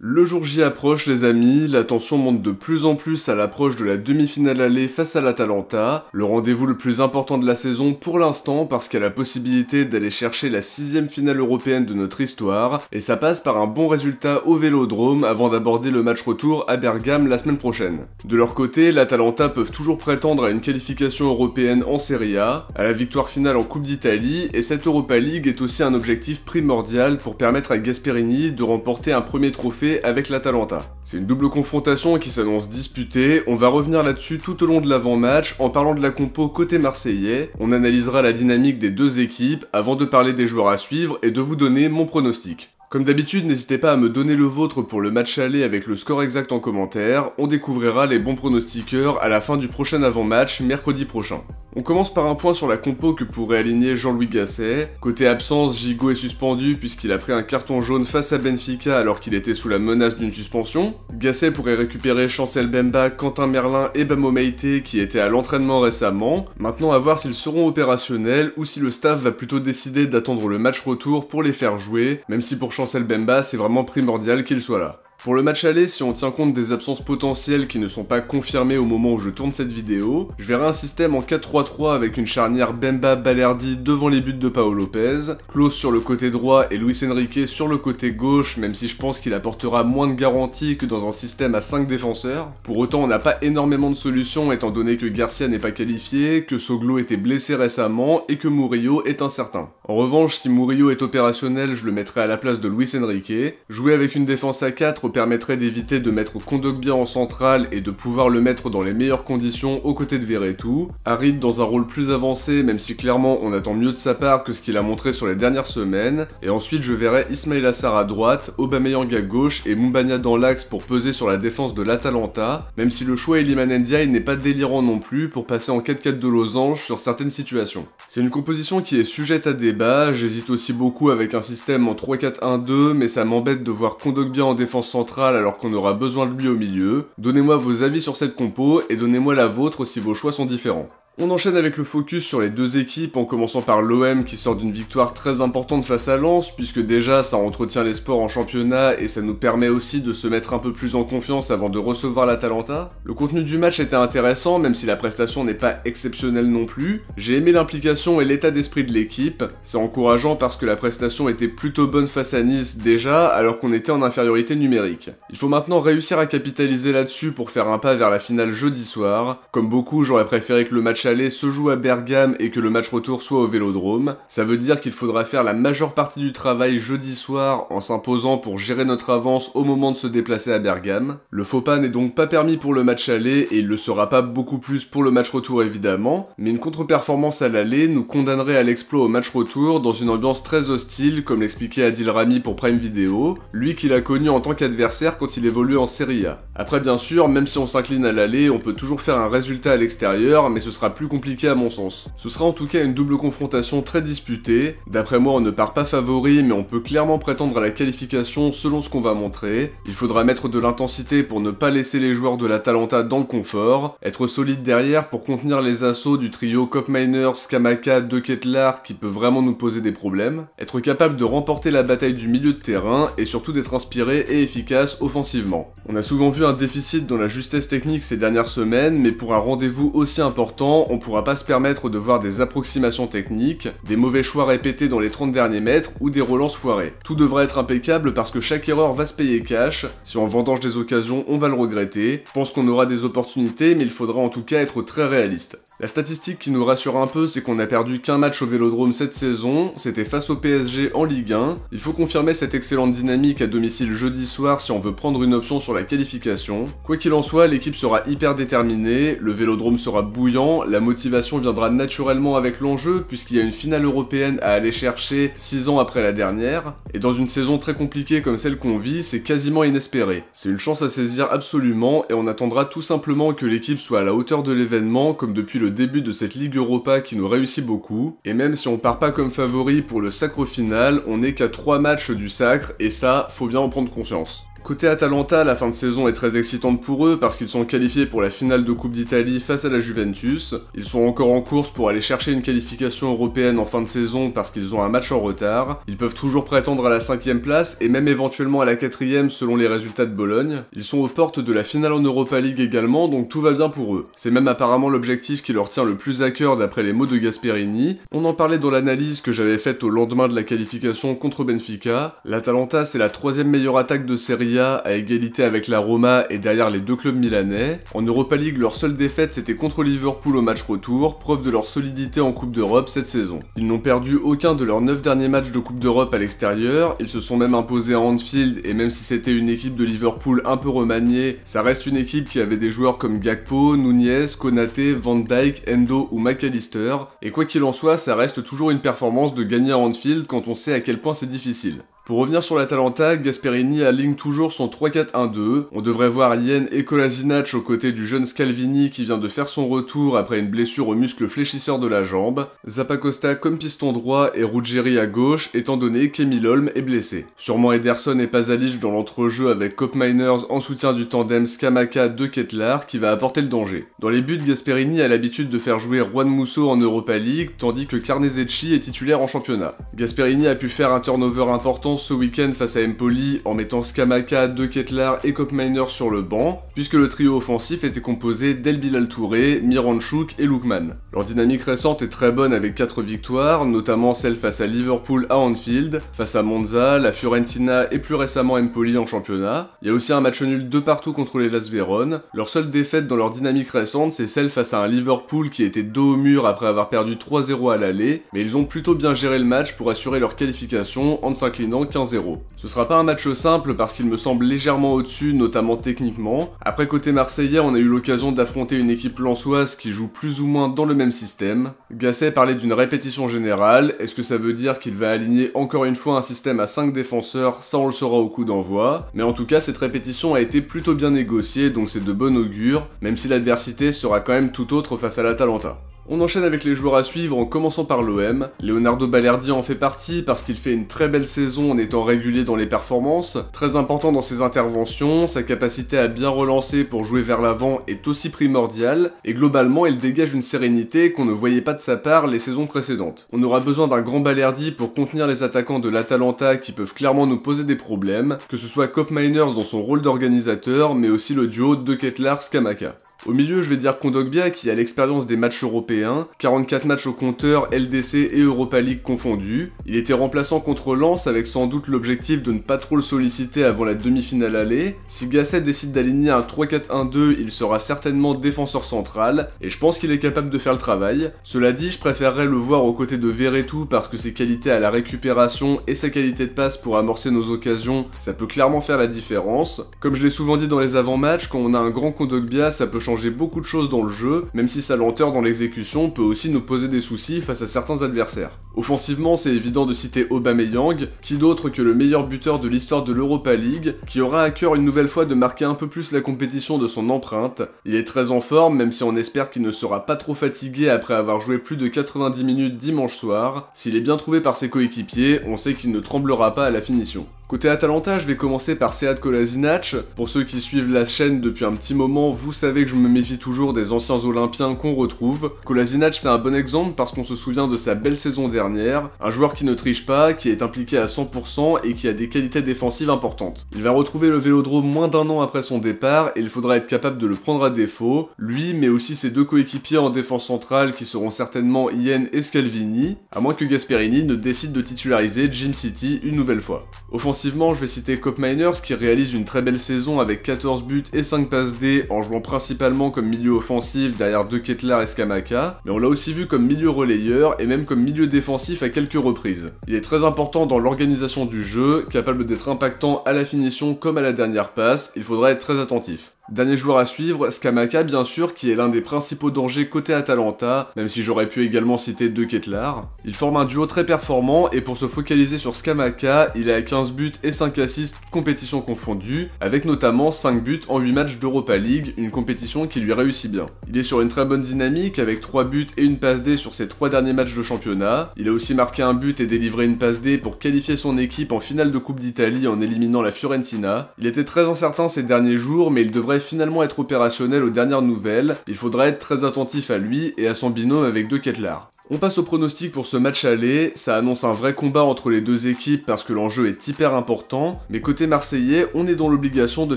Le jour J approche les amis, la tension monte de plus en plus à l'approche de la demi-finale aller face à l'Atalanta, le rendez-vous le plus important de la saison pour l'instant parce qu'il y a la possibilité d'aller chercher la 6ème finale européenne de notre histoire, et ça passe par un bon résultat au Vélodrome avant d'aborder le match retour à Bergame la semaine prochaine. De leur côté, l'Atalanta peuvent toujours prétendre à une qualification européenne en Serie A, à la victoire finale en Coupe d'Italie, et cette Europa League est aussi un objectif primordial pour permettre à Gasperini de remporter un premier trophée avec l'Atalanta. C'est une double confrontation qui s'annonce disputée, on va revenir là-dessus tout au long de l'avant-match en parlant de la compo côté marseillais, on analysera la dynamique des deux équipes avant de parler des joueurs à suivre et de vous donner mon pronostic. Comme d'habitude, n'hésitez pas à me donner le vôtre pour le match aller avec le score exact en commentaire, on découvrira les bons pronostiqueurs à la fin du prochain avant-match, mercredi prochain. On commence par un point sur la compo que pourrait aligner Jean-Louis Gasset. Côté absence, Gigot est suspendu puisqu'il a pris un carton jaune face à Benfica alors qu'il était sous la menace d'une suspension. Gasset pourrait récupérer Chancel Bemba, Quentin Merlin et Bamo Meïté qui étaient à l'entraînement récemment. Maintenant à voir s'ils seront opérationnels ou si le staff va plutôt décider d'attendre le match retour pour les faire jouer, même si pour Chancel Bemba c'est vraiment primordial qu'il soit là. Pour le match aller, si on tient compte des absences potentielles qui ne sont pas confirmées au moment où je tourne cette vidéo, je verrai un système en 4-3-3 avec une charnière Bemba-Balerdi devant les buts de Pau Lopez, Klose sur le côté droit et Luis Enrique sur le côté gauche, même si je pense qu'il apportera moins de garanties que dans un système à 5 défenseurs. Pour autant, on n'a pas énormément de solutions étant donné que Garcia n'est pas qualifié, que Soglo était blessé récemment et que Murillo est incertain. En revanche, si Murillo est opérationnel, je le mettrai à la place de Luis Enrique. Jouer avec une défense à 4 permettrait d'éviter de mettre Kondogbia en centrale et de pouvoir le mettre dans les meilleures conditions aux côtés de Verretou. Harit dans un rôle plus avancé, même si clairement on attend mieux de sa part que ce qu'il a montré sur les dernières semaines. Et ensuite je verrai Ismail Assar à droite, Aubameyang à gauche et Moumbagna dans l'axe pour peser sur la défense de l'Atalanta, même si le choix Iliman Ndiaye n'est pas délirant non plus pour passer en 4-4 de losange sur certaines situations. C'est une composition qui est sujette à débat, j'hésite aussi beaucoup avec un système en 3-4-1-2, mais ça m'embête de voir Kondogbia en défense centrale alors qu'on aura besoin de lui au milieu. Donnez-moi vos avis sur cette compo et donnez-moi la vôtre si vos choix sont différents. On enchaîne avec le focus sur les deux équipes en commençant par l'OM qui sort d'une victoire très importante face à Lens puisque déjà ça entretient l'espoir en championnat et ça nous permet aussi de se mettre un peu plus en confiance avant de recevoir l'Atalanta. Le contenu du match était intéressant même si la prestation n'est pas exceptionnelle non plus. J'ai aimé l'implication et l'état d'esprit de l'équipe, c'est encourageant parce que la prestation était plutôt bonne face à Nice déjà alors qu'on était en infériorité numérique. Il faut maintenant réussir à capitaliser là-dessus pour faire un pas vers la finale jeudi soir. Comme beaucoup, j'aurais préféré que le match aller se joue à Bergame et que le match retour soit au Vélodrome. Ça veut dire qu'il faudra faire la majeure partie du travail jeudi soir en s'imposant pour gérer notre avance au moment de se déplacer à Bergame. Le faux pas n'est donc pas permis pour le match aller et il le sera pas beaucoup plus pour le match retour évidemment, mais une contre-performance à l'aller nous condamnerait à l'exploit au match retour dans une ambiance très hostile comme l'expliquait Adil Rami pour Prime Video, lui qui l'a connu en tant qu'adversaire quand il évolue en Serie A. Après bien sûr, même si on s'incline à l'aller, on peut toujours faire un résultat à l'extérieur, mais ce sera plus compliqué à mon sens. Ce sera en tout cas une double confrontation très disputée. D'après moi, on ne part pas favori, mais on peut clairement prétendre à la qualification selon ce qu'on va montrer. Il faudra mettre de l'intensité pour ne pas laisser les joueurs de l'Atalanta dans le confort, être solide derrière pour contenir les assauts du trio Koopmeiners, Scamacca, De Ketelaere qui peut vraiment nous poser des problèmes, être capable de remporter la bataille du milieu de terrain et surtout d'être inspiré et efficace offensivement. On a souvent vu un déficit dans la justesse technique ces dernières semaines, mais pour un rendez-vous aussi important, on pourra pas se permettre de voir des approximations techniques, des mauvais choix répétés dans les 30 derniers mètres ou des relances foirées. Tout devra être impeccable parce que chaque erreur va se payer cash, si on vendange des occasions on va le regretter, je pense qu'on aura des opportunités mais il faudra en tout cas être très réaliste. La statistique qui nous rassure un peu c'est qu'on a perdu qu'un match au Vélodrome cette saison, c'était face au PSG en Ligue 1, il faut confirmer cette excellente dynamique à domicile jeudi soir si on veut prendre une option sur la qualification. Quoi qu'il en soit, l'équipe sera hyper déterminée, le Vélodrome sera bouillant, la motivation viendra naturellement avec l'enjeu puisqu'il y a une finale européenne à aller chercher 6 ans après la dernière, et dans une saison très compliquée comme celle qu'on vit, c'est quasiment inespéré. C'est une chance à saisir absolument et on attendra tout simplement que l'équipe soit à la hauteur de l'événement comme depuis le début de cette Ligue Europa qui nous réussit beaucoup, et même si on part pas comme favori pour le sacre final, on n'est qu'à 3 matchs du sacre et ça, faut bien en prendre conscience. Côté Atalanta, la fin de saison est très excitante pour eux parce qu'ils sont qualifiés pour la finale de Coupe d'Italie face à la Juventus. Ils sont encore en course pour aller chercher une qualification européenne en fin de saison parce qu'ils ont un match en retard. Ils peuvent toujours prétendre à la 5ème place et même éventuellement à la 4ème selon les résultats de Bologne. Ils sont aux portes de la finale en Europa League également, donc tout va bien pour eux. C'est même apparemment l'objectif qui leur tient le plus à cœur d'après les mots de Gasperini. On en parlait dans l'analyse que j'avais faite au lendemain de la qualification contre Benfica. L'Atalanta, c'est la 3ème meilleure attaque de Serie A à égalité avec la Roma et derrière les deux clubs milanais. En Europa League, leur seule défaite c'était contre Liverpool au match retour, preuve de leur solidité en Coupe d'Europe cette saison. Ils n'ont perdu aucun de leurs 9 derniers matchs de Coupe d'Europe à l'extérieur, ils se sont même imposés à Anfield et même si c'était une équipe de Liverpool un peu remaniée, ça reste une équipe qui avait des joueurs comme Gakpo, Nunez, Konaté, Van Dijk, Endo ou McAllister, et quoi qu'il en soit, ça reste toujours une performance de gagner à Anfield quand on sait à quel point c'est difficile. Pour revenir sur l'Atalanta, Gasperini aligne toujours son 3-4-1-2. On devrait voir Yen et Kolasinac aux côtés du jeune Scalvini qui vient de faire son retour après une blessure au muscle fléchisseur de la jambe. Zappacosta comme piston droit et Ruggeri à gauche étant donné qu'Emile Holm est blessé. Sûrement Ederson et Pasalic dans l'entrejeu avec Koopmeiners en soutien du tandem Scamacca-De Ketelaere qui va apporter le danger. Dans les buts, Gasperini a l'habitude de faire jouer Juan Musso en Europa League tandis que Carnesecchi est titulaire en championnat. Gasperini a pu faire un turnover important ce week-end face à Empoli en mettant Scamacca, De Ketelaere et Koopmeiners sur le banc, puisque le trio offensif était composé d'El Bilal Touré, Miranchuk et Lookman. Leur dynamique récente est très bonne avec 4 victoires, notamment celle face à Liverpool à Anfield, face à Monza, la Fiorentina et plus récemment Empoli en championnat. Il y a aussi un match nul 2-2 contre les Las Vérone. Leur seule défaite dans leur dynamique récente, c'est celle face à un Liverpool qui était dos au mur après avoir perdu 3-0 à l'aller, mais ils ont plutôt bien géré le match pour assurer leur qualification en s'inclinant 15-0. Ce sera pas un match simple parce qu'il me semble légèrement au-dessus, notamment techniquement. Après côté marseillais, on a eu l'occasion d'affronter une équipe lensoise qui joue plus ou moins dans le même système. Gasset parlait d'une répétition générale, est-ce que ça veut dire qu'il va aligner encore une fois un système à 5 défenseurs? Ça on le saura au coup d'envoi. Mais en tout cas, cette répétition a été plutôt bien négociée, donc c'est de bon augure, même si l'adversité sera quand même tout autre face à l'Atalanta. On enchaîne avec les joueurs à suivre en commençant par l'OM. Leonardo Balerdi en fait partie parce qu'il fait une très belle saison en étant régulier dans les performances, très important dans ses interventions, sa capacité à bien relancer pour jouer vers l'avant est aussi primordiale, et globalement il dégage une sérénité qu'on ne voyait pas de sa part les saisons précédentes. On aura besoin d'un grand Balerdi pour contenir les attaquants de l'Atalanta qui peuvent clairement nous poser des problèmes, que ce soit Koopmeiners dans son rôle d'organisateur, mais aussi le duo De Ketelaere-Scamacca. Au milieu, je vais dire Kondogbia qui a l'expérience des matchs européens, 44 matchs au compteur, LDC et Europa League confondus. Il était remplaçant contre Lens avec sans doute l'objectif de ne pas trop le solliciter avant la demi-finale aller. Si Gasset décide d'aligner un 3-4-1-2, il sera certainement défenseur central, et je pense qu'il est capable de faire le travail. Cela dit, je préférerais le voir aux côtés de Verretou parce que ses qualités à la récupération et sa qualité de passe pour amorcer nos occasions, ça peut clairement faire la différence. Comme je l'ai souvent dit dans les avant-matchs, quand on a un grand Kondogbia, ça peut changer beaucoup de choses dans le jeu, même si sa lenteur dans l'exécution peut aussi nous poser des soucis face à certains adversaires. Offensivement, c'est évident de citer Aubameyang, qui d'autre que le meilleur buteur de l'histoire de l'Europa League, qui aura à cœur une nouvelle fois de marquer un peu plus la compétition de son empreinte. Il est très en forme, même si on espère qu'il ne sera pas trop fatigué après avoir joué plus de 90 minutes dimanche soir. S'il est bien trouvé par ses coéquipiers, on sait qu'il ne tremblera pas à la finition. Côté Atalanta, je vais commencer par Sead Kolasinac. Pour ceux qui suivent la chaîne depuis un petit moment, vous savez que je me méfie toujours des anciens Olympiens qu'on retrouve. Kolasinac, c'est un bon exemple parce qu'on se souvient de sa belle saison dernière, un joueur qui ne triche pas, qui est impliqué à 100% et qui a des qualités défensives importantes. Il va retrouver le Vélodrome moins d'un an après son départ et il faudra être capable de le prendre à défaut, lui mais aussi ses deux coéquipiers en défense centrale qui seront certainement Yen et Scalvini, à moins que Gasperini ne décide de titulariser Jim City une nouvelle fois. Offensivement, je vais citer Koopmeiners qui réalise une très belle saison avec 14 buts et 5 passes D en jouant principalement comme milieu offensif derrière De Ketelaere et Scamacca, mais on l'a aussi vu comme milieu relayeur et même comme milieu défensif à quelques reprises. Il est très important dans l'organisation du jeu, capable d'être impactant à la finition comme à la dernière passe, il faudra être très attentif. Dernier joueur à suivre, Scamacca bien sûr, qui est l'un des principaux dangers côté Atalanta, même si j'aurais pu également citer De Ketelaere. Ils forment un duo très performant, et pour se focaliser sur Scamacca, il est à 15 buts et 5 assists, toutes compétitions confondues, avec notamment 5 buts en 8 matchs d'Europa League, une compétition qui lui réussit bien. Il est sur une très bonne dynamique, avec 3 buts et une passe D sur ses 3 derniers matchs de championnat. Il a aussi marqué un but et délivré une passe D pour qualifier son équipe en finale de Coupe d'Italie en éliminant la Fiorentina. Il était très incertain ces derniers jours, mais il devrait finalement être opérationnel aux dernières nouvelles. Il faudra être très attentif à lui et à son binôme avec De Ketelaere. On passe au pronostic pour ce match aller, ça annonce un vrai combat entre les deux équipes parce que l'enjeu est hyper important, mais côté marseillais, on est dans l'obligation de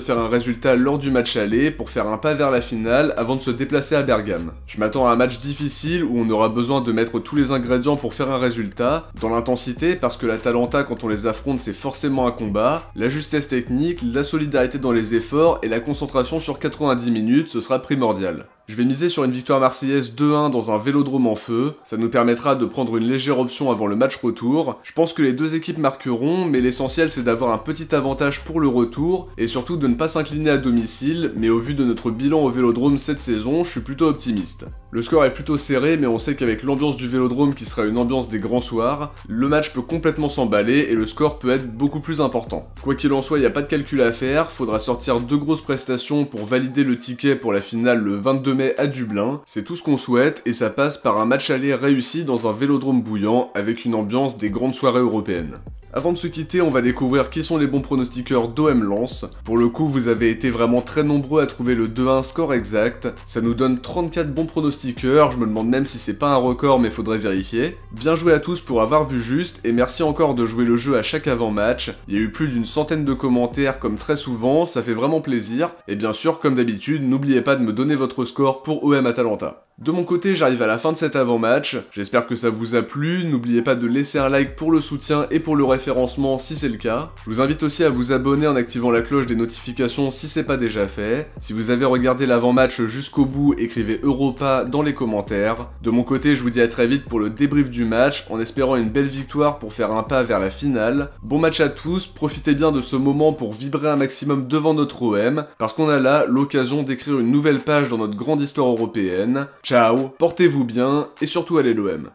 faire un résultat lors du match aller pour faire un pas vers la finale avant de se déplacer à Bergame. Je m'attends à un match difficile où on aura besoin de mettre tous les ingrédients pour faire un résultat, dans l'intensité parce que l'Atalanta quand on les affronte c'est forcément un combat, la justesse technique, la solidarité dans les efforts et la concentration sur 90 minutes, ce sera primordial. Je vais miser sur une victoire marseillaise 2-1 dans un vélodrome en feu, ça nous permettra de prendre une légère option avant le match retour. Je pense que les deux équipes marqueront, mais l'essentiel c'est d'avoir un petit avantage pour le retour, et surtout de ne pas s'incliner à domicile, mais au vu de notre bilan au vélodrome cette saison, je suis plutôt optimiste. Le score est plutôt serré, mais on sait qu'avec l'ambiance du vélodrome qui sera une ambiance des grands soirs, le match peut complètement s'emballer et le score peut être beaucoup plus important. Quoi qu'il en soit, il n'y a pas de calcul à faire, faudra sortir 2 grosses prestations pour valider le ticket pour la finale le 22 mai à Dublin, c'est tout ce qu'on souhaite et ça passe par un match aller réussi dans un vélodrome bouillant avec une ambiance des grandes soirées européennes. Avant de se quitter, on va découvrir qui sont les bons pronostiqueurs d'OM Lens. Pour le coup, vous avez été vraiment très nombreux à trouver le 2-1 score exact. Ça nous donne 34 bons pronostiqueurs, je me demande même si c'est pas un record mais faudrait vérifier. Bien joué à tous pour avoir vu juste, et merci encore de jouer le jeu à chaque avant-match. Il y a eu plus d'une centaine de commentaires comme très souvent, ça fait vraiment plaisir. Et bien sûr, comme d'habitude, n'oubliez pas de me donner votre score pour OM Atalanta. De mon côté, j'arrive à la fin de cet avant-match, j'espère que ça vous a plu, n'oubliez pas de laisser un like pour le soutien et pour le référencement si c'est le cas. Je vous invite aussi à vous abonner en activant la cloche des notifications si c'est pas déjà fait. Si vous avez regardé l'avant-match jusqu'au bout, écrivez Europa dans les commentaires. De mon côté, je vous dis à très vite pour le débrief du match, en espérant une belle victoire pour faire un pas vers la finale. Bon match à tous, profitez bien de ce moment pour vibrer un maximum devant notre OM, parce qu'on a là l'occasion d'écrire une nouvelle page dans notre grande histoire européenne. Ciao, portez-vous bien, et surtout allez l'OM.